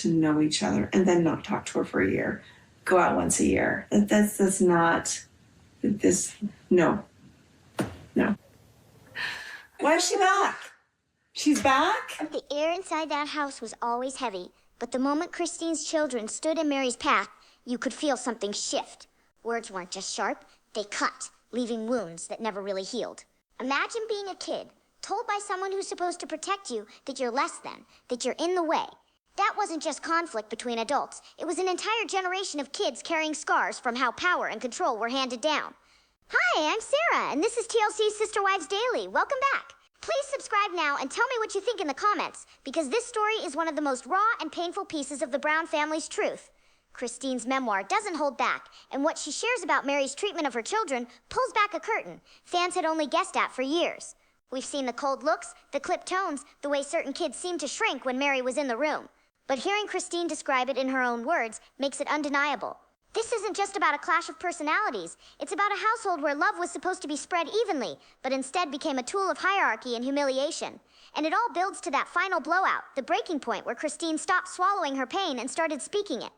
to know each other and then not talk to her for a year. Go out once a year. That's not this. No. Why is she back? She's back? The air inside that house was always heavy, but the moment Christine's children stood in Mary's path, you could feel something shift. Words weren't just sharp, they cut, leaving wounds that never really healed. Imagine being a kid, told by someone who's supposed to protect you that you're less than, that you're in the way. That wasn't just conflict between adults, it was an entire generation of kids carrying scars from how power and control were handed down. Hi, I'm Sarah, and this is TLC's Sister Wives Daily. Welcome back. Please subscribe now and tell me what you think in the comments, because this story is one of the most raw and painful pieces of the Brown family's truth. Christine's memoir doesn't hold back, and what she shares about Mary's treatment of her children pulls back a curtain fans had only guessed at for years. We've seen the cold looks, the clipped tones, the way certain kids seemed to shrink when Meri was in the room. But hearing Christine describe it in her own words makes it undeniable. This isn't just about a clash of personalities. It's about a household where love was supposed to be spread evenly, but instead became a tool of hierarchy and humiliation. And it all builds to that final blowout, the breaking point where Christine stopped swallowing her pain and started speaking it.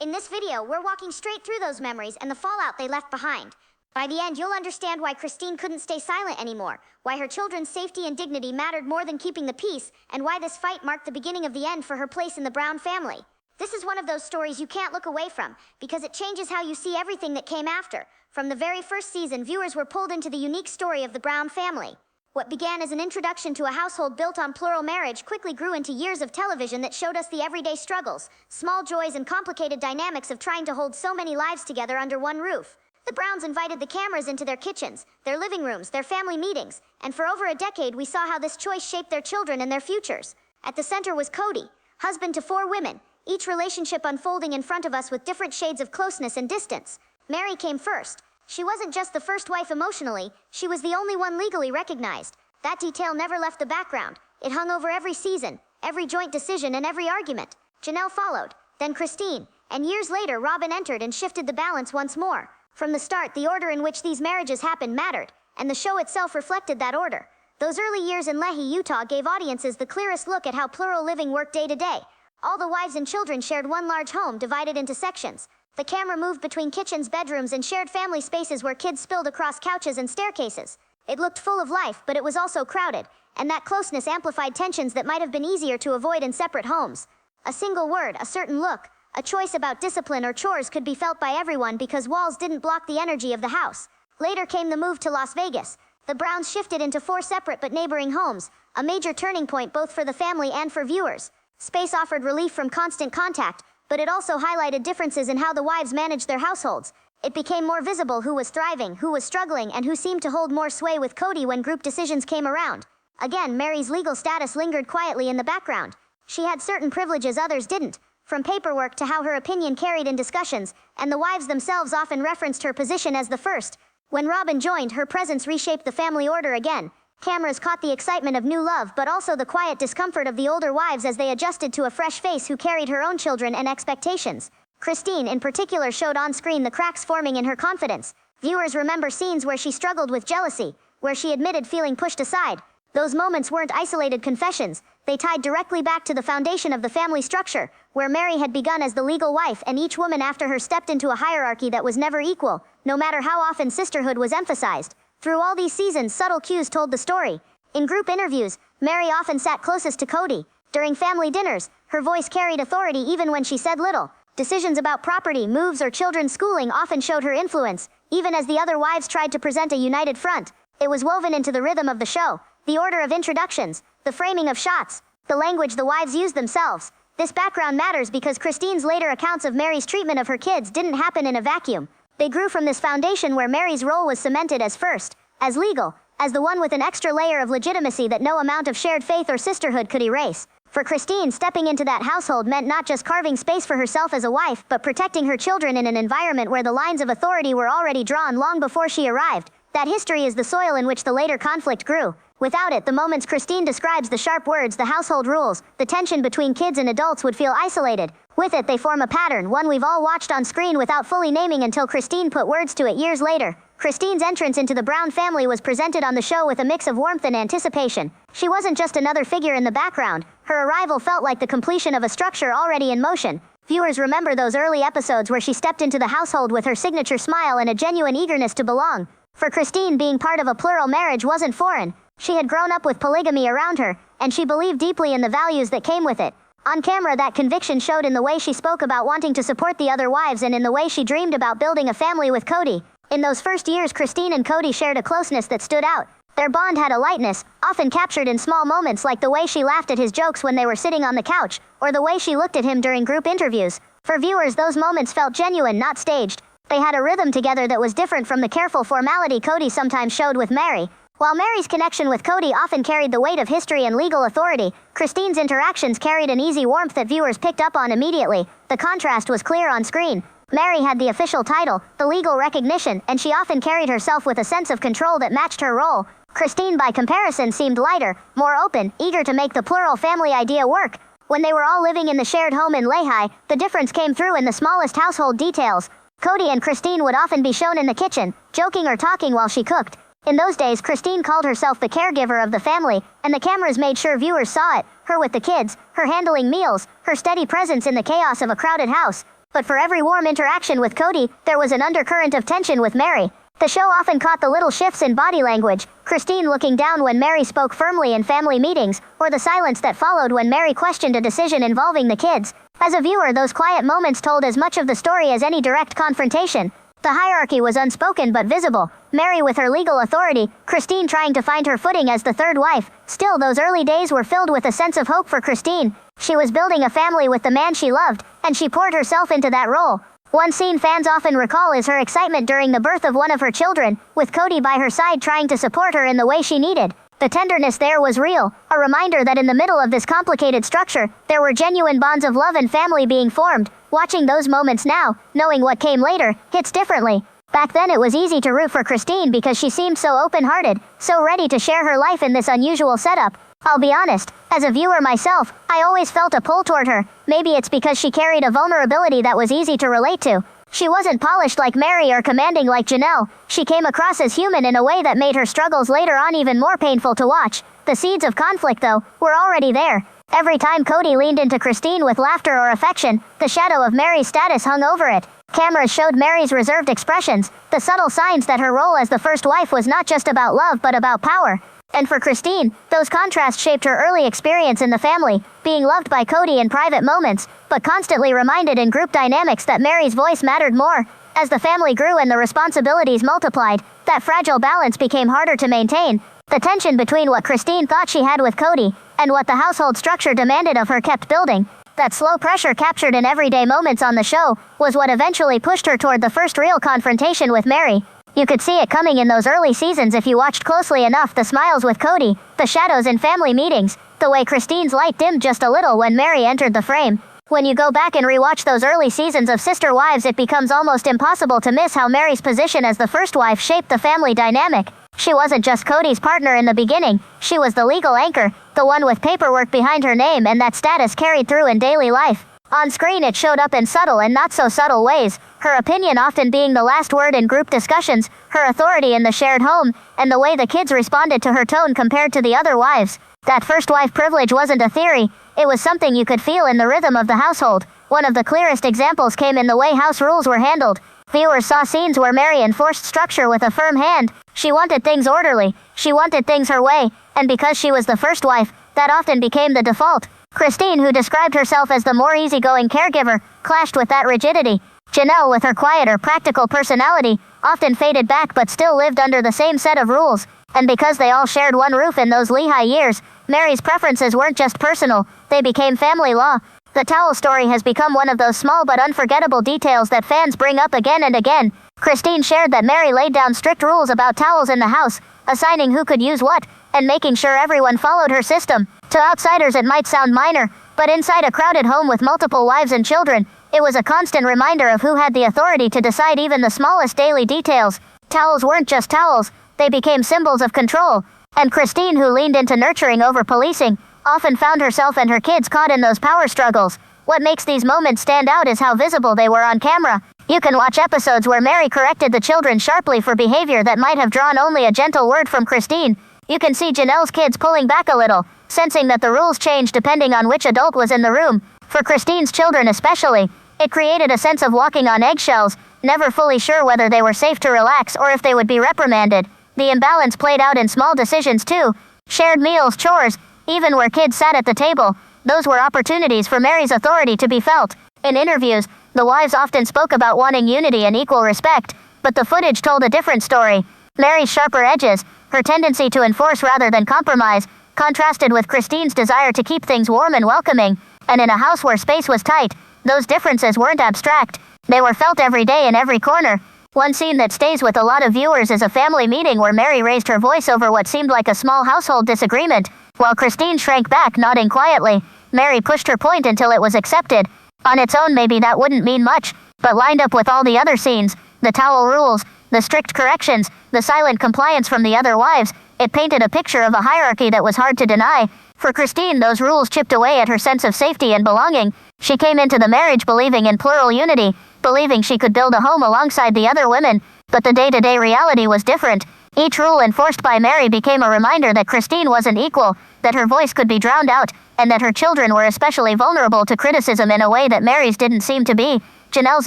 In this video, we're walking straight through those memories and the fallout they left behind. By the end, you'll understand why Christine couldn't stay silent anymore, why her children's safety and dignity mattered more than keeping the peace, and why this fight marked the beginning of the end for her place in the Brown family. This is one of those stories you can't look away from, because it changes how you see everything that came after. From the very first season, viewers were pulled into the unique story of the Brown family. What began as an introduction to a household built on plural marriage quickly grew into years of television that showed us the everyday struggles, small joys, and complicated dynamics of trying to hold so many lives together under one roof. The Browns invited the cameras into their kitchens, their living rooms, their family meetings, and for over a decade we saw how this choice shaped their children and their futures. At the center was Cody, husband to 4 women, each relationship unfolding in front of us with different shades of closeness and distance. Meri came first. She wasn't just the first wife emotionally, she was the only one legally recognized. That detail never left the background. It hung over every season, every joint decision, and every argument. Janelle followed, then Christine, and years later Robin entered and shifted the balance once more. From the start, the order in which these marriages happened mattered, and the show itself reflected that order. Those early years in Lehi, Utah gave audiences the clearest look at how plural living worked day to day. All the wives and children shared one large home divided into sections. The camera moved between kitchens, bedrooms, and shared family spaces where kids spilled across couches and staircases. It looked full of life, but it was also crowded, and that closeness amplified tensions that might have been easier to avoid in separate homes. A single word, a certain look, a choice about discipline or chores could be felt by everyone because walls didn't block the energy of the house. Later came the move to Las Vegas. The Browns shifted into 4 separate but neighboring homes, a major turning point both for the family and for viewers. Space offered relief from constant contact, but it also highlighted differences in how the wives managed their households. It became more visible who was thriving, who was struggling, and who seemed to hold more sway with Cody when group decisions came around. Again, Meri's legal status lingered quietly in the background. She had certain privileges others didn't, from paperwork to how her opinion carried in discussions, and the wives themselves often referenced her position as the first. When Robin joined, her presence reshaped the family order again. Cameras caught the excitement of new love, but also the quiet discomfort of the older wives as they adjusted to a fresh face who carried her own children and expectations. Christine, in particular, showed on screen the cracks forming in her confidence. Viewers remember scenes where she struggled with jealousy, where she admitted feeling pushed aside. Those moments weren't isolated confessions. They tied directly back to the foundation of the family structure, where Meri had begun as the legal wife and each woman after her stepped into a hierarchy that was never equal, no matter how often sisterhood was emphasized. Through all these seasons, subtle cues told the story. In group interviews, Meri often sat closest to Cody. During family dinners, her voice carried authority even when she said little. Decisions about property, moves, or children's schooling often showed her influence, even as the other wives tried to present a united front. It was woven into the rhythm of the show, the order of introductions, the framing of shots, the language the wives used themselves. This background matters because Christine's later accounts of Meri's treatment of her kids didn't happen in a vacuum. They grew from this foundation where Meri's role was cemented as first, as legal, as the one with an extra layer of legitimacy that no amount of shared faith or sisterhood could erase. For Christine, stepping into that household meant not just carving space for herself as a wife, but protecting her children in an environment where the lines of authority were already drawn long before she arrived. That history is the soil in which the later conflict grew. Without it, the moments Christine describes, the sharp words, the household rules, the tension between kids and adults would feel isolated. With it, they form a pattern, one we've all watched on screen without fully naming until Christine put words to it years later. Christine's entrance into the Brown family was presented on the show with a mix of warmth and anticipation. She wasn't just another figure in the background. Her arrival felt like the completion of a structure already in motion. Viewers remember those early episodes where she stepped into the household with her signature smile and a genuine eagerness to belong. For Christine, being part of a plural marriage wasn't foreign. She had grown up with polygamy around her, and she believed deeply in the values that came with it. On camera, that conviction showed in the way she spoke about wanting to support the other wives and in the way she dreamed about building a family with Cody. In those first years, Christine and Cody shared a closeness that stood out. Their bond had a lightness, often captured in small moments like the way she laughed at his jokes when they were sitting on the couch, or the way she looked at him during group interviews. For viewers, those moments felt genuine, not staged. They had a rhythm together that was different from the careful formality Cody sometimes showed with Meri. While Meri's connection with Cody often carried the weight of history and legal authority, Christine's interactions carried an easy warmth that viewers picked up on immediately. The contrast was clear on screen. Meri had the official title, the legal recognition, and she often carried herself with a sense of control that matched her role. Christine, by comparison, seemed lighter, more open, eager to make the plural family idea work. When they were all living in the shared home in Lehi, the difference came through in the smallest household details. Cody and Christine would often be shown in the kitchen, joking or talking while she cooked. In those days, Christine called herself the caregiver of the family, and the cameras made sure viewers saw it, her with the kids, her handling meals, her steady presence in the chaos of a crowded house. But for every warm interaction with Cody, there was an undercurrent of tension with Meri. The show often caught the little shifts in body language, Christine looking down when Meri spoke firmly in family meetings, or the silence that followed when Meri questioned a decision involving the kids. As a viewer, those quiet moments told as much of the story as any direct confrontation. The hierarchy was unspoken but visible. Meri with her legal authority, Christine trying to find her footing as the third wife. Still, those early days were filled with a sense of hope for Christine. She was building a family with the man she loved, and she poured herself into that role. One scene fans often recall is her excitement during the birth of one of her children, with Cody by her side trying to support her in the way she needed. The tenderness there was real, a reminder that in the middle of this complicated structure, there were genuine bonds of love and family being formed. Watching those moments now, knowing what came later, hits differently. Back then it was easy to root for Christine because she seemed so open-hearted, so ready to share her life in this unusual setup. I'll be honest, as a viewer myself, I always felt a pull toward her. Maybe it's because she carried a vulnerability that was easy to relate to. She wasn't polished like Meri or commanding like Janelle. She came across as human in a way that made her struggles later on even more painful to watch. The seeds of conflict, though, were already there. Every time Cody leaned into Christine with laughter or affection, the shadow of Meri's status hung over it. Cameras showed Meri's reserved expressions, the subtle signs that her role as the first wife was not just about love but about power. And for Christine, those contrasts shaped her early experience in the family, being loved by Cody in private moments, but constantly reminded in group dynamics that Meri's voice mattered more. As the family grew and the responsibilities multiplied, that fragile balance became harder to maintain. The tension between what Christine thought she had with Cody and what the household structure demanded of her kept building. That slow pressure captured in everyday moments on the show was what eventually pushed her toward the first real confrontation with Meri. You could see it coming in those early seasons if you watched closely enough. The smiles with Cody, the shadows in family meetings, the way Christine's light dimmed just a little when Meri entered the frame. When you go back and rewatch those early seasons of Sister Wives, it becomes almost impossible to miss how Meri's position as the first wife shaped the family dynamic. She wasn't just Cody's partner in the beginning, she was the legal anchor, the one with paperwork behind her name, and that status carried through in daily life. On screen it showed up in subtle and not so subtle ways, her opinion often being the last word in group discussions, her authority in the shared home, and the way the kids responded to her tone compared to the other wives. That first wife privilege wasn't a theory, it was something you could feel in the rhythm of the household. One of the clearest examples came in the way house rules were handled. Viewers saw scenes where Meri enforced structure with a firm hand. She wanted things orderly, she wanted things her way, and because she was the first wife, that often became the default. Christine, who described herself as the more easygoing caregiver, clashed with that rigidity. Janelle, with her quieter, practical personality, often faded back but still lived under the same set of rules. And because they all shared one roof in those Lehi years, Meri's preferences weren't just personal, they became family law. The towel story has become one of those small but unforgettable details that fans bring up again and again. Christine shared that Meri laid down strict rules about towels in the house, assigning who could use what, and making sure everyone followed her system. To outsiders it might sound minor, but inside a crowded home with multiple wives and children, it was a constant reminder of who had the authority to decide even the smallest daily details. Towels weren't just towels, they became symbols of control. And Christine, who leaned into nurturing over policing, often found herself and her kids caught in those power struggles. What makes these moments stand out is how visible they were on camera. You can watch episodes where Meri corrected the children sharply for behavior that might have drawn only a gentle word from Christine. You can see Janelle's kids pulling back a little, sensing that the rules changed depending on which adult was in the room. For Christine's children especially, it created a sense of walking on eggshells, never fully sure whether they were safe to relax or if they would be reprimanded. The imbalance played out in small decisions too. Shared meals, chores, even where kids sat at the table. Those were opportunities for Meri's authority to be felt. In interviews, the wives often spoke about wanting unity and equal respect, but the footage told a different story. Meri's sharper edges, her tendency to enforce rather than compromise, contrasted with Christine's desire to keep things warm and welcoming. And in a house where space was tight, those differences weren't abstract. They were felt every day in every corner. One scene that stays with a lot of viewers is a family meeting where Meri raised her voice over what seemed like a small household disagreement, while Christine shrank back, nodding quietly. Meri pushed her point until it was accepted. On its own, maybe that wouldn't mean much, but lined up with all the other scenes, the towel rules, the strict corrections, the silent compliance from the other wives, it painted a picture of a hierarchy that was hard to deny. For Christine, those rules chipped away at her sense of safety and belonging. She came into the marriage believing in plural unity, believing she could build a home alongside the other women, but the day-to-day reality was different. Each rule enforced by Meri became a reminder that Christine wasn't equal, that her voice could be drowned out, and that her children were especially vulnerable to criticism in a way that Meri's didn't seem to be. Janelle's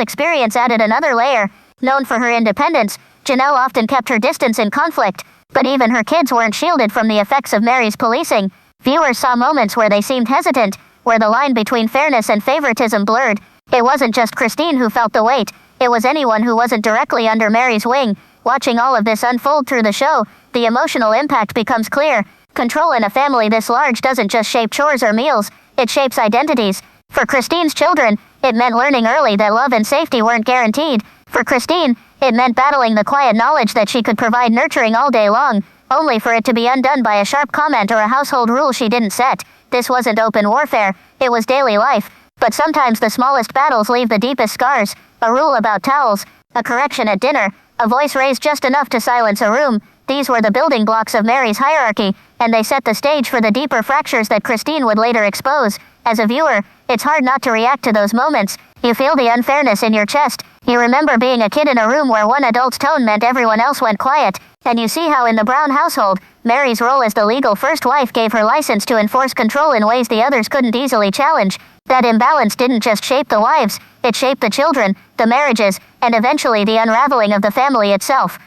experience added another layer. Known for her independence, Janelle often kept her distance in conflict, but even her kids weren't shielded from the effects of Meri's policing. Viewers saw moments where they seemed hesitant, where the line between fairness and favoritism blurred. It wasn't just Christine who felt the weight, it was anyone who wasn't directly under Meri's wing. Watching all of this unfold through the show, the emotional impact becomes clear. Control in a family this large doesn't just shape chores or meals, it shapes identities. For Christine's children, it meant learning early that love and safety weren't guaranteed. For Christine, it meant battling the quiet knowledge that she could provide nurturing all day long, only for it to be undone by a sharp comment or a household rule she didn't set. This wasn't open warfare, it was daily life. But sometimes the smallest battles leave the deepest scars. A rule about towels, a correction at dinner, a voice raised just enough to silence a room. These were the building blocks of Meri's hierarchy, and they set the stage for the deeper fractures that Christine would later expose. As a viewer, it's hard not to react to those moments. You feel the unfairness in your chest. You remember being a kid in a room where one adult's tone meant everyone else went quiet. And you see how in the Brown household, Meri's role as the legal first wife gave her license to enforce control in ways the others couldn't easily challenge. That imbalance didn't just shape the wives, it shaped the children, the marriages, and eventually the unraveling of the family itself.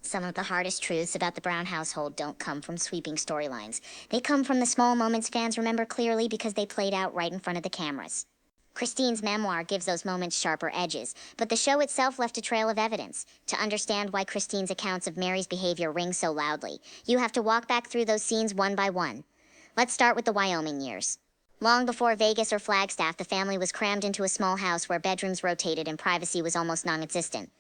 Some of the hardest truths about the Brown household don't come from sweeping storylines. They come from the small moments fans remember clearly because they played out right in front of the cameras. Christine's memoir gives those moments sharper edges, but the show itself left a trail of evidence. To understand why Christine's accounts of Meri's behavior ring so loudly, you have to walk back through those scenes one by one. Let's start with the Wyoming years. Long before Vegas or Flagstaff, the family was crammed into a small house where bedrooms rotated and privacy was almost non-existent.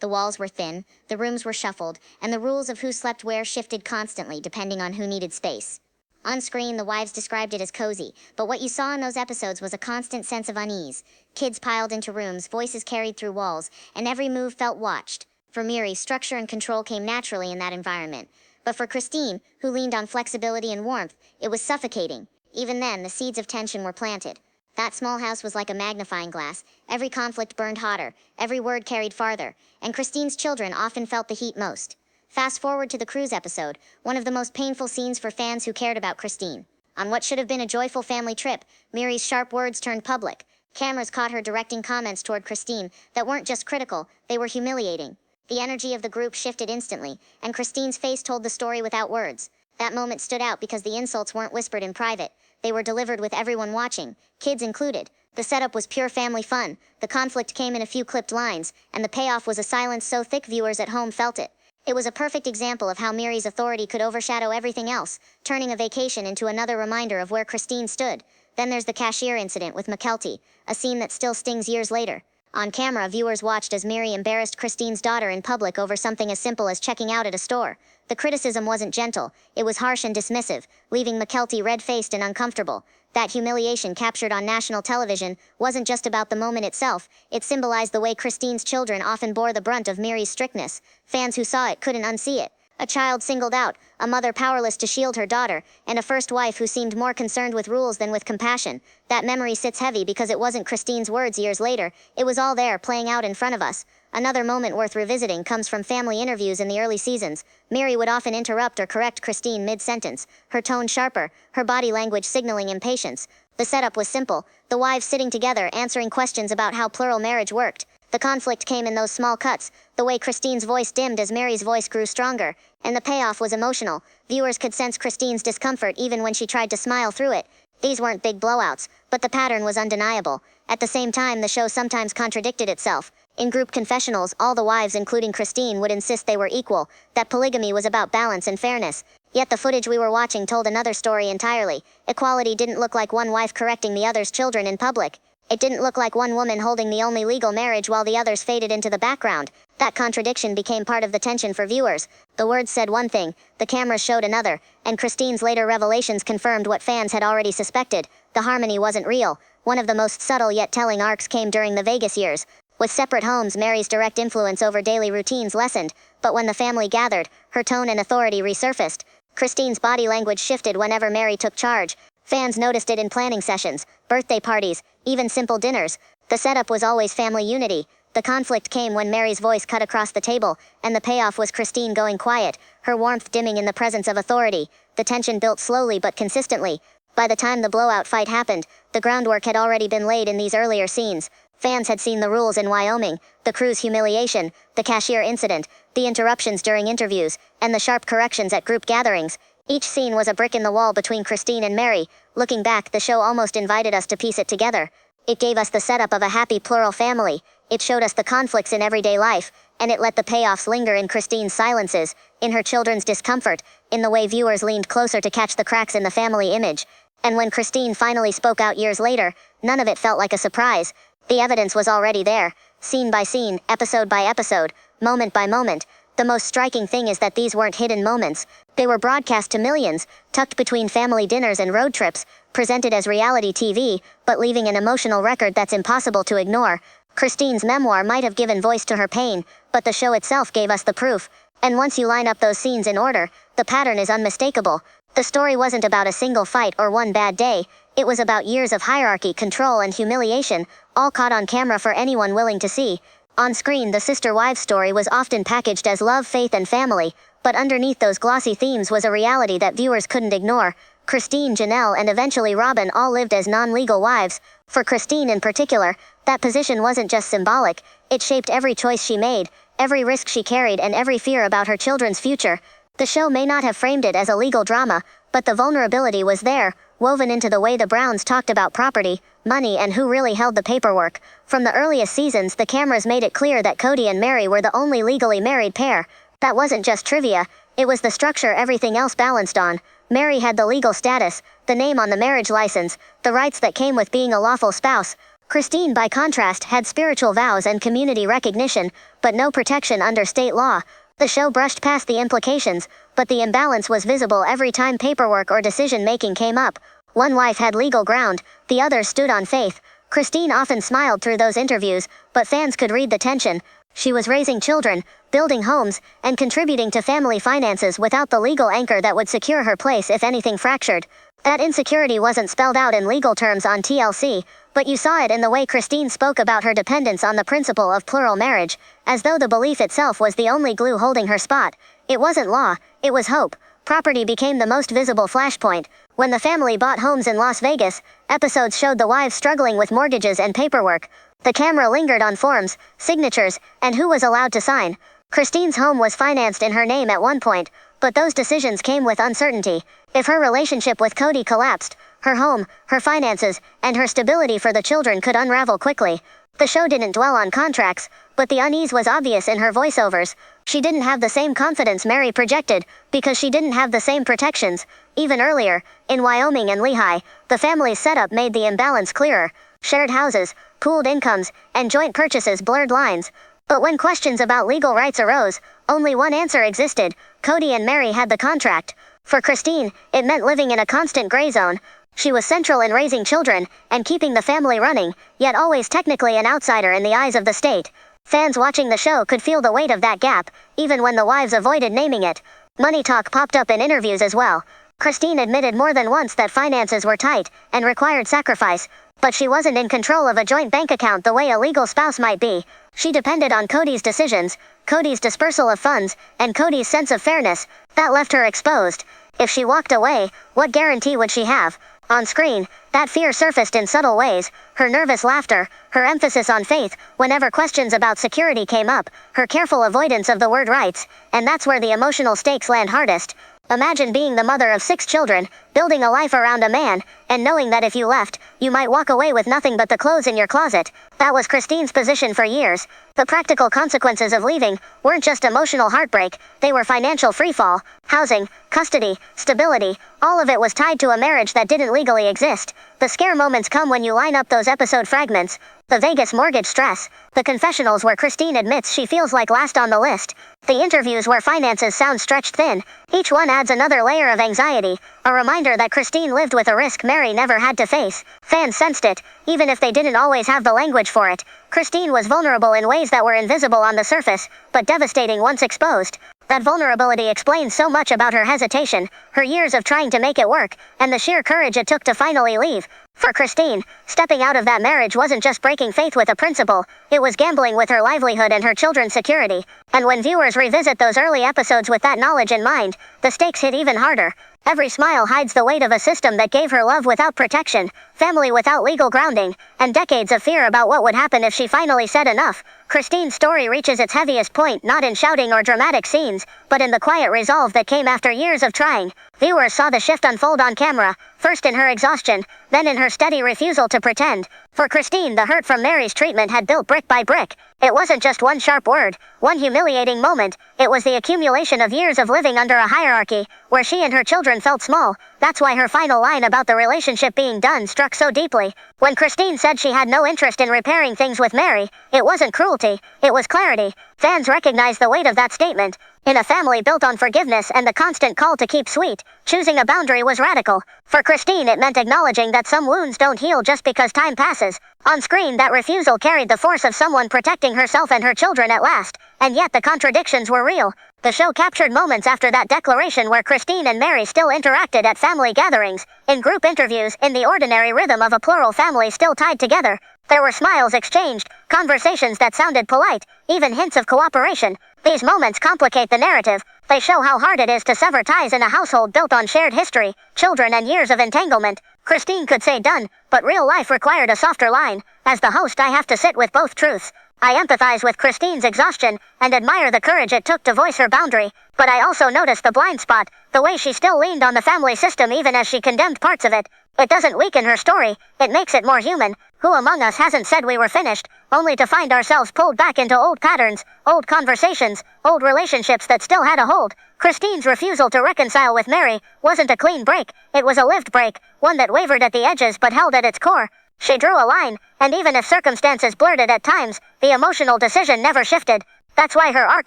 The walls were thin, the rooms were shuffled, and the rules of who slept where shifted constantly depending on who needed space. On screen, the wives described it as cozy, but what you saw in those episodes was a constant sense of unease. Kids piled into rooms, voices carried through walls, and every move felt watched. For Meri, structure and control came naturally in that environment. But for Christine, who leaned on flexibility and warmth, it was suffocating. Even then, the seeds of tension were planted. That small house was like a magnifying glass. Every conflict burned hotter, every word carried farther, and Christine's children often felt the heat most. Fast forward to the cruise episode, one of the most painful scenes for fans who cared about Christine. On what should have been a joyful family trip, Meri's sharp words turned public. Cameras caught her directing comments toward Christine that weren't just critical, they were humiliating. The energy of the group shifted instantly, and Christine's face told the story without words. That moment stood out because the insults weren't whispered in private. They were delivered with everyone watching, kids included. The setup was pure family fun, the conflict came in a few clipped lines, and the payoff was a silence so thick viewers at home felt it. It was a perfect example of how Meri's authority could overshadow everything else, turning a vacation into another reminder of where Christine stood. Then there's the cashier incident with McKelty, a scene that still stings years later. On camera, viewers watched as Meri embarrassed Christine's daughter in public over something as simple as checking out at a store. The criticism wasn't gentle, it was harsh and dismissive, leaving McKelty red-faced and uncomfortable. That humiliation captured on national television wasn't just about the moment itself, it symbolized the way Christine's children often bore the brunt of Meri's strictness. Fans who saw it couldn't unsee it. A child singled out, a mother powerless to shield her daughter, and a first wife who seemed more concerned with rules than with compassion. That memory sits heavy because it wasn't Christine's words years later, it was all there, playing out in front of us. Another moment worth revisiting comes from family interviews in the early seasons. Meri would often interrupt or correct Christine mid-sentence, her tone sharper, her body language signaling impatience. The setup was simple, the wives sitting together answering questions about how plural marriage worked. The conflict came in those small cuts, the way Christine's voice dimmed as Meri's voice grew stronger, and the payoff was emotional. Viewers could sense Christine's discomfort even when she tried to smile through it. These weren't big blowouts, but the pattern was undeniable. At the same time, the show sometimes contradicted itself. In group confessionals, all the wives, including Christine, would insist they were equal, that polygamy was about balance and fairness. Yet the footage we were watching told another story entirely. Equality didn't look like one wife correcting the other's children in public. It didn't look like one woman holding the only legal marriage while the others faded into the background. That contradiction became part of the tension for viewers. The words said one thing, the cameras showed another, and Christine's later revelations confirmed what fans had already suspected. The harmony wasn't real. One of the most subtle yet telling arcs came during the Vegas years. With separate homes, Meri's direct influence over daily routines lessened, but when the family gathered, her tone and authority resurfaced. Christine's body language shifted whenever Meri took charge. Fans noticed it in planning sessions, birthday parties, even simple dinners. The setup was always family unity. The conflict came when Meri's voice cut across the table, and the payoff was Christine going quiet, her warmth dimming in the presence of authority. The tension built slowly but consistently. By the time the blowout fight happened, the groundwork had already been laid in these earlier scenes. Fans had seen the rules in Wyoming, the crew's humiliation, the cashier incident, the interruptions during interviews, and the sharp corrections at group gatherings. Each scene was a brick in the wall between Christine and Meri. Looking back, the show almost invited us to piece it together. It gave us the setup of a happy plural family, it showed us the conflicts in everyday life, and it let the payoffs linger in Christine's silences, in her children's discomfort, in the way viewers leaned closer to catch the cracks in the family image. And when Christine finally spoke out years later, none of it felt like a surprise. The evidence was already there, scene by scene, episode by episode, moment by moment. The most striking thing is that these weren't hidden moments. They were broadcast to millions, tucked between family dinners and road trips, presented as reality TV, but leaving an emotional record that's impossible to ignore. Christine's memoir might have given voice to her pain, but the show itself gave us the proof. And once you line up those scenes in order, the pattern is unmistakable. The story wasn't about a single fight or one bad day. It was about years of hierarchy, control, and humiliation, all caught on camera for anyone willing to see. On screen, the sister-wives story was often packaged as love, faith, and family, but underneath those glossy themes was a reality that viewers couldn't ignore. Christine, Janelle, and eventually Robin all lived as non-legal wives. For Christine in particular, that position wasn't just symbolic, it shaped every choice she made, every risk she carried, and every fear about her children's future. The show may not have framed it as a legal drama, but the vulnerability was there, woven into the way the Browns talked about property, money, and who really held the paperwork. From the earliest seasons, the cameras made it clear that Cody and Meri were the only legally married pair. That wasn't just trivia, it was the structure everything else balanced on. Meri had the legal status, the name on the marriage license, the rights that came with being a lawful spouse. Christine, by contrast, had spiritual vows and community recognition, but no protection under state law. The show brushed past the implications, but the imbalance was visible every time paperwork or decision-making came up. One wife had legal ground, the other stood on faith. Christine often smiled through those interviews, but fans could read the tension. She was raising children, building homes, and contributing to family finances without the legal anchor that would secure her place if anything fractured. That insecurity wasn't spelled out in legal terms on TLC, but you saw it in the way Christine spoke about her dependence on the principle of plural marriage, as though the belief itself was the only glue holding her spot. It wasn't law, it was hope. Property became the most visible flashpoint. When the family bought homes in Las Vegas, episodes showed the wives struggling with mortgages and paperwork. The camera lingered on forms, signatures, and who was allowed to sign. Christine's home was financed in her name at one point, but those decisions came with uncertainty. If her relationship with Cody collapsed, her home, her finances, and her stability for the children could unravel quickly. The show didn't dwell on contracts, but the unease was obvious in her voiceovers. She didn't have the same confidence Meri projected, because she didn't have the same protections. Even earlier, in Wyoming and Lehigh, the family's setup made the imbalance clearer. Shared houses, pooled incomes, and joint purchases blurred lines. But when questions about legal rights arose, only one answer existed: Cody and Meri had the contract. For Christine, it meant living in a constant gray zone. She was central in raising children and keeping the family running, yet always technically an outsider in the eyes of the state. Fans watching the show could feel the weight of that gap, even when the wives avoided naming it. Money talk popped up in interviews as well. Christine admitted more than once that finances were tight and required sacrifice, but she wasn't in control of a joint bank account the way a legal spouse might be. She depended on Cody's decisions, Cody's dispersal of funds, and Cody's sense of fairness. That left her exposed. If she walked away, what guarantee would she have? On screen, that fear surfaced in subtle ways. Her nervous laughter, her emphasis on faith whenever questions about security came up, her careful avoidance of the word rights, and that's where the emotional stakes land hardest. Imagine being the mother of 6 children, building a life around a man, and knowing that if you left, you might walk away with nothing but the clothes in your closet. That was Christine's position for years. The practical consequences of leaving weren't just emotional heartbreak, they were financial freefall, housing, custody, stability, all of it was tied to a marriage that didn't legally exist. The scare moments come when you line up those episode fragments. The Vegas mortgage stress, the confessionals where Christine admits she feels like last on the list, the interviews where finances sound stretched thin. Each one adds another layer of anxiety, a reminder that Christine lived with a risk Meri never had to face. Fans sensed it, even if they didn't always have the language for it. Christine was vulnerable in ways that were invisible on the surface, but devastating once exposed. That vulnerability explains so much about her hesitation, her years of trying to make it work, and the sheer courage it took to finally leave. For Christine, stepping out of that marriage wasn't just breaking faith with a principle, it was gambling with her livelihood and her children's security. And when viewers revisit those early episodes with that knowledge in mind, the stakes hit even harder. Every smile hides the weight of a system that gave her love without protection, family without legal grounding, and decades of fear about what would happen if she finally said enough. Christine's story reaches its heaviest point not in shouting or dramatic scenes, but in the quiet resolve that came after years of trying. Viewers saw the shift unfold on camera, first in her exhaustion, then in her steady refusal to pretend. For Christine, the hurt from Meri's treatment had built brick by brick. It wasn't just one sharp word, one humiliating moment. It was the accumulation of years of living under a hierarchy, where she and her children felt small. That's why her final line about the relationship being done struck so deeply. When Christine said she had no interest in repairing things with Meri, it wasn't cruelty, it was clarity. Fans recognized the weight of that statement. In a family built on forgiveness and the constant call to keep sweet, choosing a boundary was radical. For Christine, it meant acknowledging that some wounds don't heal just because time passes. On screen, that refusal carried the force of someone protecting herself and her children at last. And yet the contradictions were real. The show captured moments after that declaration where Christine and Meri still interacted at family gatherings, in group interviews, in the ordinary rhythm of a plural family still tied together. There were smiles exchanged, conversations that sounded polite, even hints of cooperation. These moments complicate the narrative. They show how hard it is to sever ties in a household built on shared history, children, and years of entanglement. Christine could say done, but real life required a softer line. As the host, I have to sit with both truths. I empathize with Christine's exhaustion and admire the courage it took to voice her boundary, but I also notice the blind spot, the way she still leaned on the family system even as she condemned parts of it. It doesn't weaken her story, it makes it more human. Who among us hasn't said we were finished, only to find ourselves pulled back into old patterns, old conversations, old relationships that still had a hold? Christine's refusal to reconcile with Meri wasn't a clean break, it was a lived break, one that wavered at the edges but held at its core. She drew a line, and even if circumstances blurred it at times, the emotional decision never shifted. That's why her arc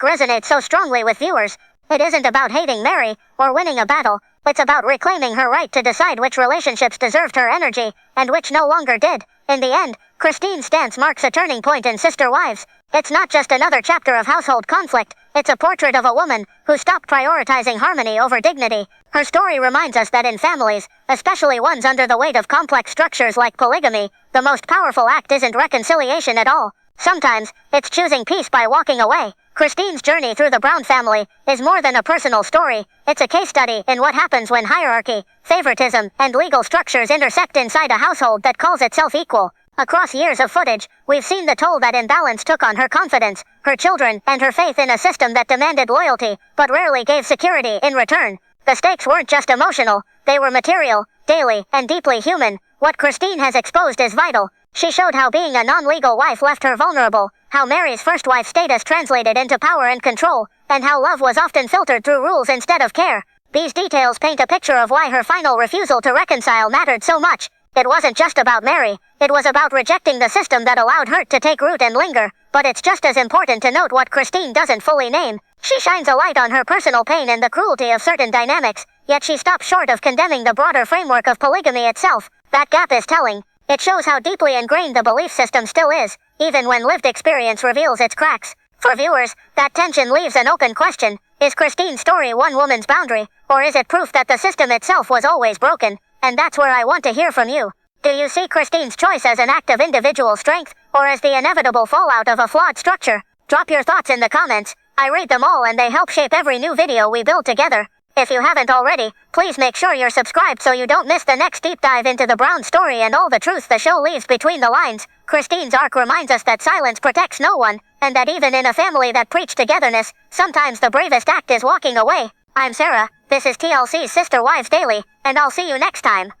resonates so strongly with viewers. It isn't about hating Meri, or winning a battle, it's about reclaiming her right to decide which relationships deserved her energy, and which no longer did. In the end, Christine's stance marks a turning point in Sister Wives. It's not just another chapter of household conflict, it's a portrait of a woman who stopped prioritizing harmony over dignity. Her story reminds us that in families, especially ones under the weight of complex structures like polygamy, the most powerful act isn't reconciliation at all. Sometimes, it's choosing peace by walking away. Christine's journey through the Brown family is more than a personal story. It's a case study in what happens when hierarchy, favoritism, and legal structures intersect inside a household that calls itself equal. Across years of footage, we've seen the toll that imbalance took on her confidence, her children, and her faith in a system that demanded loyalty, but rarely gave security in return. The stakes weren't just emotional, they were material, daily, and deeply human. What Christine has exposed is vital. She showed how being a non-legal wife left her vulnerable, how Meri's first wife status translated into power and control, and how love was often filtered through rules instead of care. These details paint a picture of why her final refusal to reconcile mattered so much. It wasn't just about Meri, it was about rejecting the system that allowed hurt to take root and linger. But it's just as important to note what Christine doesn't fully name. She shines a light on her personal pain and the cruelty of certain dynamics, yet she stops short of condemning the broader framework of polygamy itself. That gap is telling. It shows how deeply ingrained the belief system still is, even when lived experience reveals its cracks. For viewers, that tension leaves an open question. Is Christine's story one woman's boundary, or is it proof that the system itself was always broken? And that's where I want to hear from you. Do you see Christine's choice as an act of individual strength, or as the inevitable fallout of a flawed structure? Drop your thoughts in the comments. I read them all and they help shape every new video we build together. If you haven't already, please make sure you're subscribed so you don't miss the next deep dive into the Brown story and all the truth the show leaves between the lines. Christine's arc reminds us that silence protects no one, and that even in a family that preached togetherness, sometimes the bravest act is walking away. I'm Sarah, this is TLC's Sister Wives Daily, and I'll see you next time.